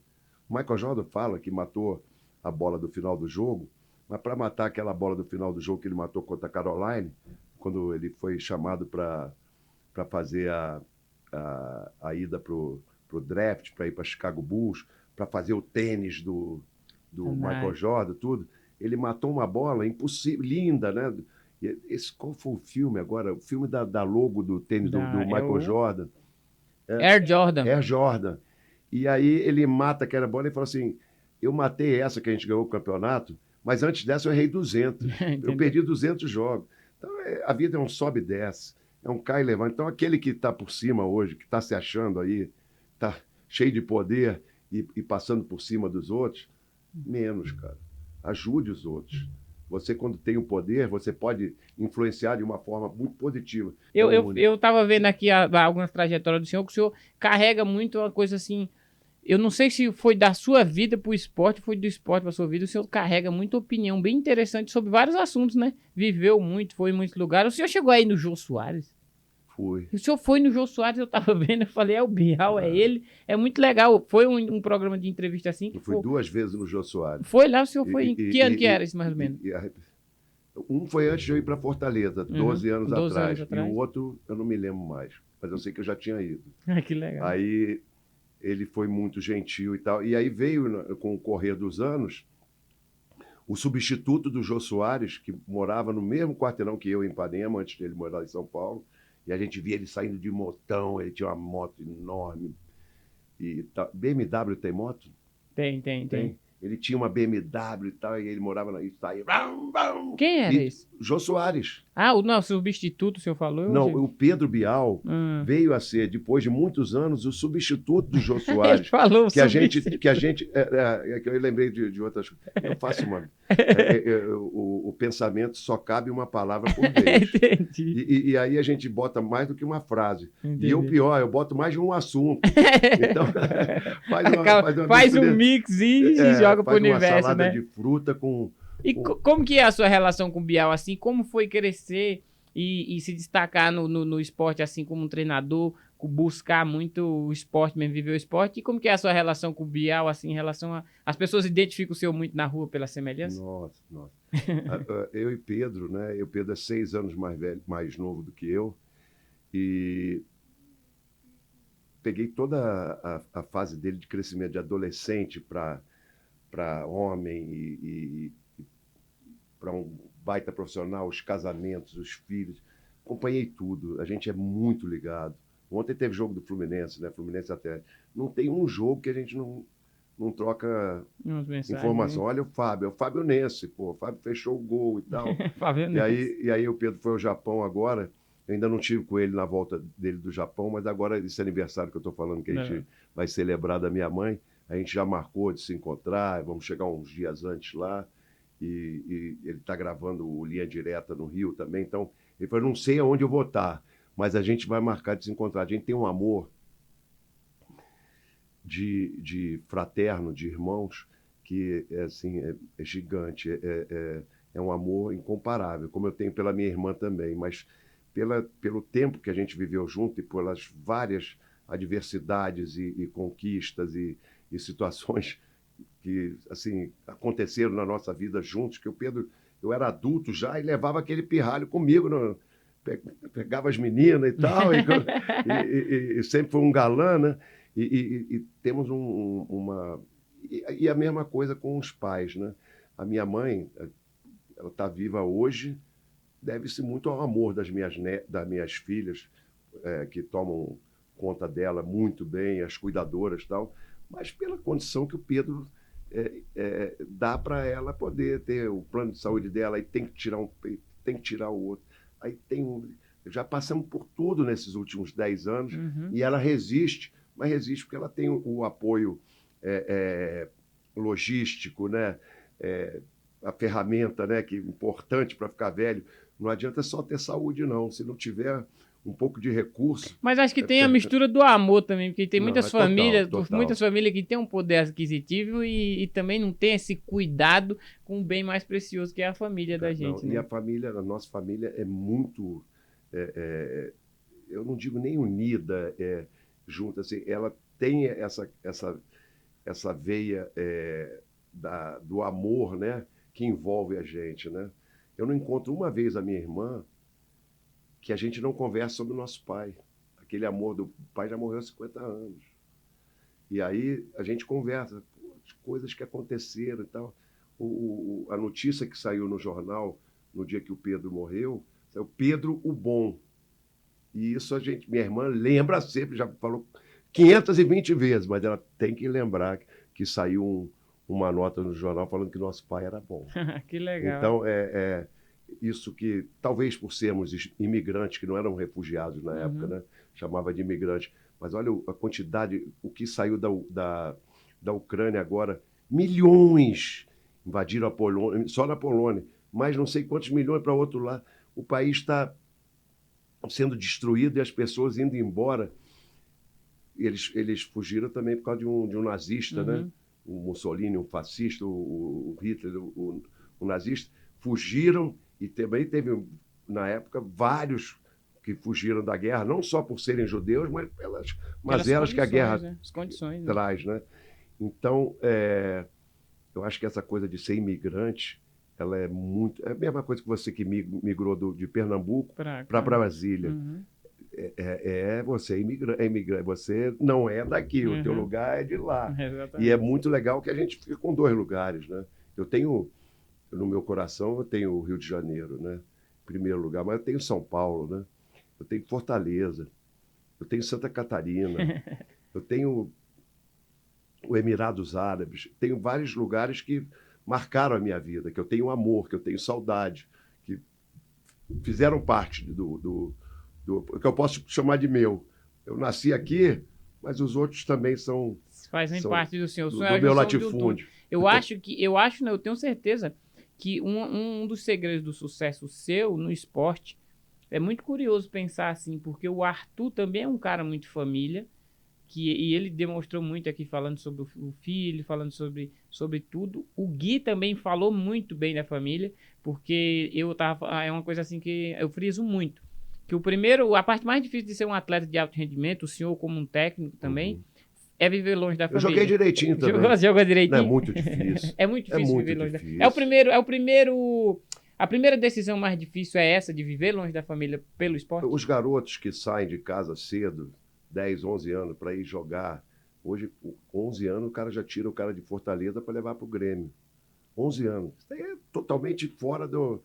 O Michael Jordan fala que matou a bola do final do jogo, mas para matar aquela bola do final do jogo que ele matou contra a Caroline, quando ele foi chamado para fazer a ida para o draft, para ir para Chicago Bulls, para fazer o tênis do Michael Jordan, tudo. Ele matou uma bola impossível, linda, né? Qual foi o filme agora? O filme da logo do tênis do Michael Jordan. Air Jordan. Air Jordan. E aí ele mata aquela bola e fala assim, eu matei essa que a gente ganhou o campeonato, mas antes dessa eu errei 200. Eu perdi 200 jogos. Então a vida é um sobe e desce, é um cai e levanta. Então aquele que está por cima hoje, que está se achando aí, está cheio de poder e passando por cima dos outros, menos, cara. Ajude os outros. Você, quando tem o poder, você pode influenciar de uma forma muito positiva. Eu estava vendo aqui algumas trajetórias do senhor, que o senhor carrega muito uma coisa assim... Eu não sei se foi da sua vida para o esporte, foi do esporte para a sua vida. O senhor carrega muita opinião bem interessante sobre vários assuntos, né? Viveu muito, foi em muitos lugares. O senhor chegou aí no Jô Soares? Fui. O senhor foi no Jô Soares, eu estava vendo, eu falei, é o Bial, é ele. É muito legal. Foi um programa de entrevista assim. Eu fui 2 vezes no Jô Soares. Foi lá, o senhor foi em que ano que era isso, mais ou menos? Um foi antes de eu ir para Fortaleza, 12 anos 12 atrás. anos atrás. E o outro, eu não me lembro mais. Mas eu sei que eu já tinha ido. Ah, que legal. Aí ele foi muito gentil e tal. E aí veio, com o correr dos anos, o substituto do Jô Soares, que morava no mesmo quarteirão que eu em Ipanema, antes dele morar em São Paulo. E a gente via ele saindo de motão, ele tinha uma moto enorme. E tal. BMW tem moto? Tem. Ele tinha uma BMW e tal, e ele morava na... E saía... Quem era esse? Jô Soares. Ah, o nosso substituto, o senhor falou? Não, o Pedro Bial veio a ser, depois de muitos anos, o substituto do Jô Soares. Ele falou que a gente que eu lembrei de outras coisas. Eu faço o pensamento só cabe uma palavra por vez. Entendi. E aí a gente bota mais do que uma frase. Entendi. E o pior, eu boto mais de um assunto. Então, faz um mix e joga pro universo, uma salada né? de fruta com... E como que é a sua relação com o Bial, assim? Como foi crescer e se destacar no esporte, assim, como um treinador, buscar muito o esporte mesmo, viver o esporte? E como que é a sua relação com o Bial, assim, em relação a... As pessoas identificam o senhor muito na rua pela semelhança? Nossa. Eu e Pedro, né? O Pedro é 6 anos mais novo do que eu. E peguei toda a fase dele de crescimento de adolescente para homem e para um baita profissional, os casamentos, os filhos. Acompanhei tudo. A gente é muito ligado. Ontem teve jogo do Fluminense, né? Fluminense até. Não tem um jogo que a gente não troca informação. Olha o Fábio Nense, pô. O Fábio fechou o gol e tal. e aí o Pedro foi ao Japão agora. Eu ainda não tive com ele na volta dele do Japão, mas agora esse aniversário que eu estou falando que a gente vai celebrar da minha mãe, a gente já marcou de se encontrar, vamos chegar uns dias antes lá. E ele está gravando o Linha Direta no Rio também. Então, ele falou, não sei aonde eu vou estar, mas a gente vai marcar de se encontrar. A gente tem um amor de fraterno, de irmãos, que assim, é gigante. É um amor incomparável, como eu tenho pela minha irmã também. Mas pelo tempo que a gente viveu junto e pelas várias adversidades e conquistas e situações que assim aconteceram na nossa vida juntos, que o Pedro, eu era adulto já e levava aquele pirralho comigo, pegava as meninas e tal, e sempre foi um galã, né? E temos uma... E a mesma coisa com os pais, né? A minha mãe, ela está viva hoje, deve-se muito ao amor das minhas filhas, que tomam conta dela muito bem, as cuidadoras e tal, mas pela condição que o Pedro dá para ela poder ter o plano de saúde dela, aí tem que tirar um peito, tem que tirar o outro. Aí já passamos por tudo nesses últimos 10 anos, e ela resiste, mas resiste porque ela tem o apoio logístico, né? A ferramenta, né, que é importante para ficar velho. Não adianta só ter saúde, não. Se não tiver um pouco de recurso... Mas acho que tem a mistura do amor também, porque tem muitas famílias, total. muitas famílias que têm um poder aquisitivo e também não tem esse cuidado com o bem mais precioso que é a família da gente. Não, né? E a nossa família é muito... eu não digo nem unida, junta, assim, ela tem essa veia do amor, né, que envolve a gente, né? Eu não encontro uma vez a minha irmã que a gente não conversa sobre o nosso pai. Aquele amor do pai já morreu há 50 anos. E aí a gente conversa, as coisas que aconteceram e tal. A notícia que saiu no jornal no dia que o Pedro morreu, é o Pedro o Bom. E isso minha irmã lembra sempre, já falou 520 vezes, mas ela tem que lembrar que saiu uma nota no jornal falando que nosso pai era bom. Que legal. Então, isso que, talvez por sermos imigrantes, que não eram refugiados na época, né? Chamava de imigrantes. Mas olha a quantidade, o que saiu da Ucrânia agora, milhões invadiram a Polônia, só na Polônia, mas não sei quantos milhões para o outro lado. O país está sendo destruído e as pessoas indo embora. Eles fugiram também por causa de um nazista, né? O Mussolini, um fascista, o Hitler, o nazista, fugiram, e também teve, na época, vários que fugiram da guerra, não só por serem judeus, mas pelas mazelas que a guerra traz, né? Então, eu acho que essa coisa de ser imigrante, ela é muito... É a mesma coisa que você que migrou de Pernambuco para Brasília. Você é imigrante, você não é daqui, o teu lugar é de lá. Exatamente. E é muito legal que a gente fica com 2 lugares, né? No meu coração, eu tenho o Rio de Janeiro, né? Em primeiro lugar, mas eu tenho São Paulo, né? Eu tenho Fortaleza, eu tenho Santa Catarina, eu tenho o Emirados Árabes, tenho vários lugares que marcaram a minha vida, que eu tenho amor, que eu tenho saudade, que fizeram parte do que eu posso chamar de meu. Eu nasci aqui, mas os outros também fazem parte do senhor. Do meu latifúndio. Eu não, eu tenho certeza que um dos segredos do sucesso seu no esporte é muito curioso pensar assim, porque o Arthur também é um cara muito família, e ele demonstrou muito aqui falando sobre o filho, falando sobre tudo. O Gui também falou muito bem da família, porque é uma coisa assim que eu friso muito, que a parte mais difícil de ser um atleta de alto rendimento, o senhor como um técnico também, é viver longe da família. Eu joguei direitinho também. Jogou direitinho? Não, é muito difícil. É muito difícil muito viver longe difícil. A primeira decisão mais difícil é essa, de viver longe da família pelo esporte? Os garotos que saem de casa cedo, 10, 11 anos, para ir jogar, hoje, com 11 anos, o cara já tira o cara de Fortaleza para levar para o Grêmio. 11 anos. Isso aí é totalmente fora do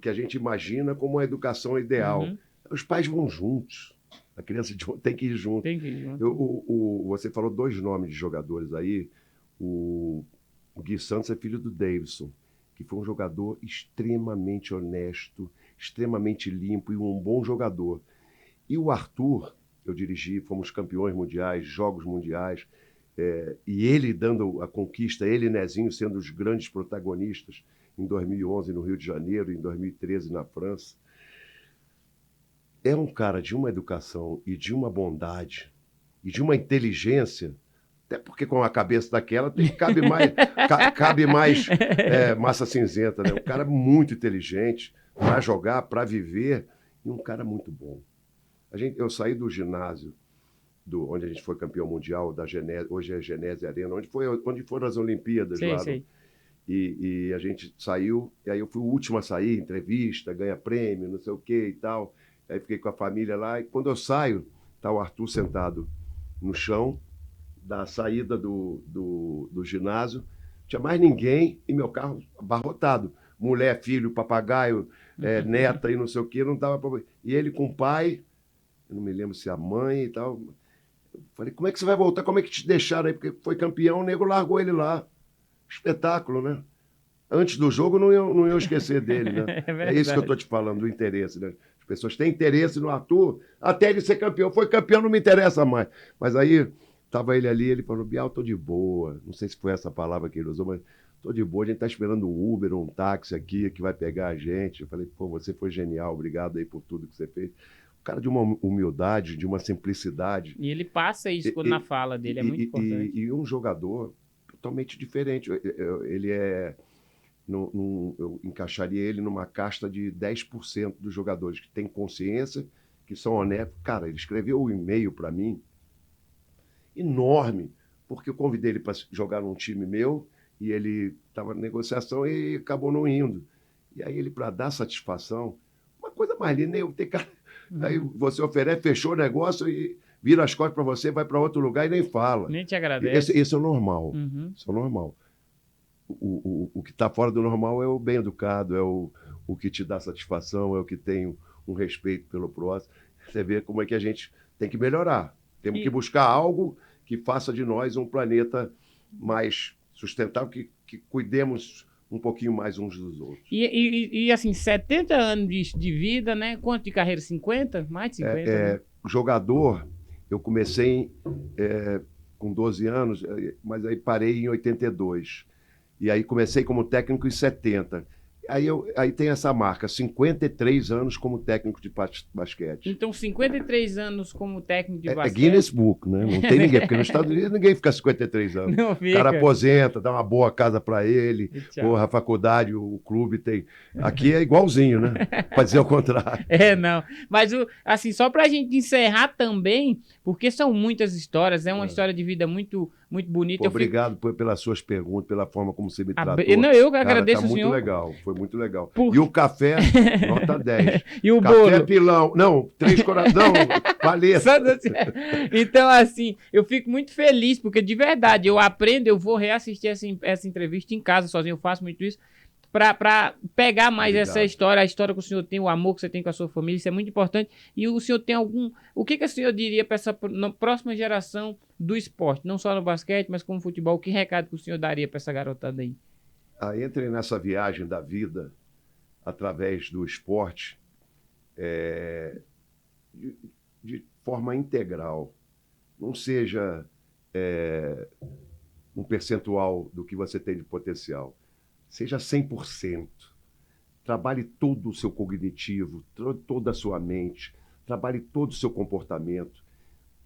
que a gente imagina como a educação ideal. Uhum. Os pais vão juntos. A criança tem que ir junto. Tem que ir junto. Você falou 2 nomes de jogadores aí. O Gui Santos é filho do Davidson, que foi um jogador extremamente honesto, extremamente limpo e um bom jogador. E o Arthur, eu dirigi, fomos campeões mundiais, jogos mundiais, e ele dando a conquista, ele e Nezinho sendo os grandes protagonistas em 2011 no Rio de Janeiro, em 2013 na França. É um cara de uma educação e de uma bondade e de uma inteligência, até porque com a cabeça daquela cabe mais massa cinzenta, né? Um cara muito inteligente para jogar, para viver, e um cara muito bom. Eu saí do ginásio, onde a gente foi campeão mundial, hoje é Genese Arena, onde foram as Olimpíadas. Sei, lá. Sei. E a gente saiu, e aí eu fui o último a sair, entrevista, ganha prêmio, não sei o que e tal. Aí fiquei com a família lá, e quando eu saio, tá o Arthur sentado no chão da saída do ginásio, não tinha mais ninguém, e meu carro abarrotado. Mulher, filho, papagaio, neta e não sei o que, não dava pra... E ele com o pai, eu não me lembro se a mãe e tal. Eu falei, como é que você vai voltar? Como é que te deixaram aí? Porque foi campeão, o nego largou ele lá. Espetáculo, né? Antes do jogo não iam esquecer dele, né? É isso que eu estou te falando, do interesse, né? As pessoas têm interesse no Arthur até ele ser campeão. Foi campeão, não me interessa mais. Mas aí, estava ele ali, ele falou, Bial, tô de boa. Não sei se foi essa palavra que ele usou, mas tô de boa. A gente tá esperando um Uber ou um táxi aqui que vai pegar a gente. Eu falei, pô, você foi genial. Obrigado aí por tudo que você fez. O cara de uma humildade, de uma simplicidade. E ele passa isso na fala dele, é muito importante. E um jogador totalmente diferente. Ele é... eu encaixaria ele numa casta de 10% dos jogadores que têm consciência, que são honestos. Cara, ele escreveu um e-mail para mim enorme, porque eu convidei ele para jogar num time meu e ele estava na negociação e acabou não indo. E aí ele, para dar satisfação, uma coisa mais linda, aí você oferece, fechou o negócio e vira as costas para você, vai para outro lugar e nem fala. Nem te agradece. Esse é o normal. Uhum. Isso é o normal. O que está fora do normal é o bem educado, é o que te dá satisfação, é o que tem um respeito pelo próximo. Você vê como é que a gente tem que melhorar. Temos que buscar algo que faça de nós um planeta mais sustentável, que cuidemos um pouquinho mais uns dos outros. E assim, 70 anos de vida, né? Quanto de carreira? 50? Mais de 50? Né? Jogador, eu comecei com 12 anos, mas aí parei em 82. E aí comecei como técnico em 70. Aí tem essa marca, 53 anos como técnico de basquete. Então, 53 anos como técnico de basquete. É Guinness Book, né? Não tem ninguém, porque nos Estados Unidos ninguém fica 53 anos. Não fica. O cara aposenta, dá uma boa casa para ele, porra, a faculdade, o clube tem... Aqui é igualzinho, né? Para dizer o contrário. Não. Mas, assim, só pra gente encerrar também, porque são muitas histórias, é uma história de vida muito, muito bonita. Pô, obrigado pelas suas perguntas, pela forma como você me tratou. Não, eu que agradeço, tá o senhor. Muito legal, foi muito legal. E o café, nota 10. E o café bolo? Café pilão. Não, 3 coração, paleta. Então, assim, eu fico muito feliz, porque de verdade, eu aprendo, eu vou reassistir essa entrevista em casa sozinho, eu faço muito isso, para pegar mais essa história, a história que o senhor tem, o amor que você tem com a sua família, isso é muito importante. E o senhor tem o que o senhor diria para essa próxima geração do esporte, não só no basquete, mas como futebol? Que recado que o senhor daria para essa garotada aí? Entrem nessa viagem da vida, através do esporte, de forma integral. Não seja um percentual do que você tem de potencial. Seja 100%. Trabalhe todo o seu cognitivo, toda a sua mente, trabalhe todo o seu comportamento.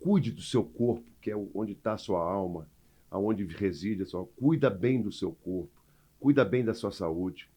Cuide do seu corpo, que é onde está a sua alma, aonde reside a sua alma. Cuida bem do seu corpo, cuida bem da sua saúde.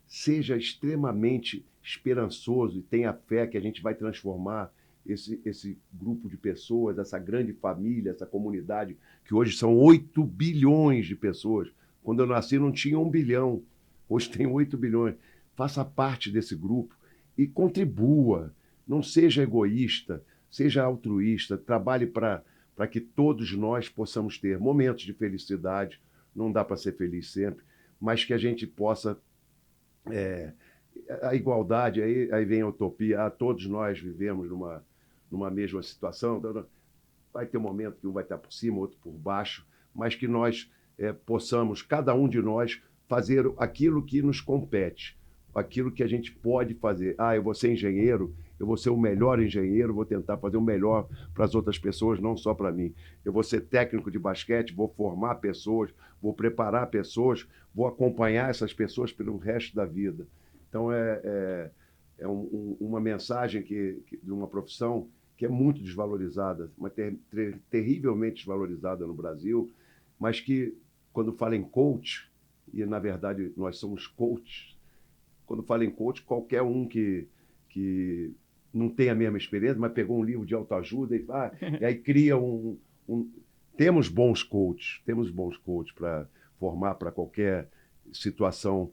Seja extremamente esperançoso e tenha fé que a gente vai transformar esse grupo de pessoas, essa grande família, essa comunidade, que hoje são 8 bilhões de pessoas. Quando eu nasci não tinha 1 bilhão, hoje tem 8 bilhões. Faça parte desse grupo e contribua. Não seja egoísta, seja altruísta, trabalhe para que todos nós possamos ter momentos de felicidade. Não dá para ser feliz sempre, mas que a gente possa... a igualdade, aí vem a utopia, todos nós vivemos numa mesma situação, então vai ter um momento que um vai estar por cima, outro por baixo, mas que nós possamos, cada um de nós, fazer aquilo que nos compete, aquilo que a gente pode fazer. Eu vou ser engenheiro, eu vou ser o melhor engenheiro, vou tentar fazer o melhor para as outras pessoas, não só para mim. Eu vou ser técnico de basquete, vou formar pessoas, vou preparar pessoas, vou acompanhar essas pessoas pelo resto da vida. Então, uma mensagem de uma profissão que é muito desvalorizada, mas terrivelmente desvalorizada no Brasil, mas que, quando fala em coach, e na verdade nós somos coaches, quando fala em coach, qualquer um que não tem a mesma experiência, mas pegou um livro de autoajuda e aí cria Temos bons coaches para formar para qualquer situação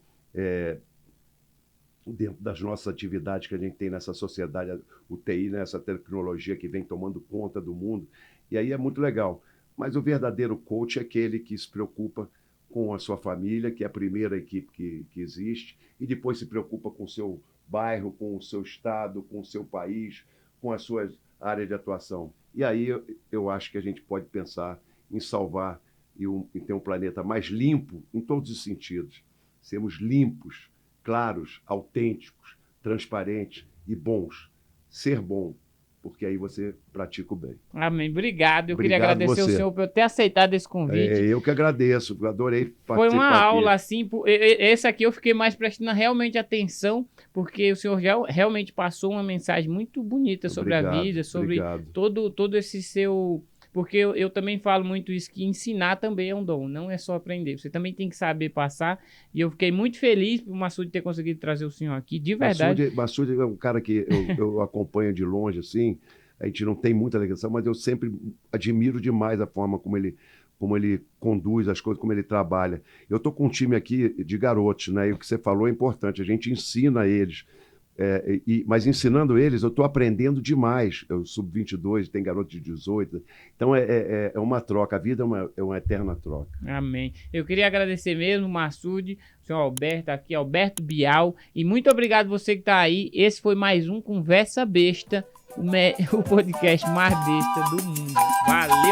dentro das nossas atividades que a gente tem nessa sociedade, o TI, né, essa tecnologia que vem tomando conta do mundo. E aí é muito legal. Mas o verdadeiro coach é aquele que se preocupa com a sua família, que é a primeira equipe que existe, e depois se preocupa com o seu bairro, com o seu estado, com o seu país, com a sua área de atuação. E aí eu acho que a gente pode pensar em salvar e ter um planeta mais limpo em todos os sentidos. Sermos limpos, claros, autênticos, transparentes e bons. Ser bom, porque aí você pratica o bem. Amém. Obrigado. Eu queria agradecer ao senhor por ter aceitado esse convite. Eu que agradeço. Eu adorei participar. Foi uma aula, assim. Esse aqui eu fiquei mais prestando realmente atenção, porque o senhor já realmente passou uma mensagem muito bonita sobre a vida, sobre todo esse seu... Porque eu também falo muito isso, que ensinar também é um dom, não é só aprender. Você também tem que saber passar. E eu fiquei muito feliz por o Massoud ter conseguido trazer o senhor aqui, de verdade. Massoud é um cara que eu acompanho de longe, assim. A gente não tem muita ligação, mas eu sempre admiro demais a forma como ele conduz as coisas, como ele trabalha. Eu estou com um time aqui de garotos, né? E o que você falou é importante, a gente ensina eles. Mas ensinando eles, eu estou aprendendo demais. Eu sub-22, tem garoto de 18. Então é uma troca, a vida é uma eterna troca. Amém. Eu queria agradecer mesmo, Massoud, o senhor Alberto aqui, Alberto Bial, e muito obrigado você que está aí. Esse foi mais um Conversa Besta, o podcast mais besta do mundo. Valeu!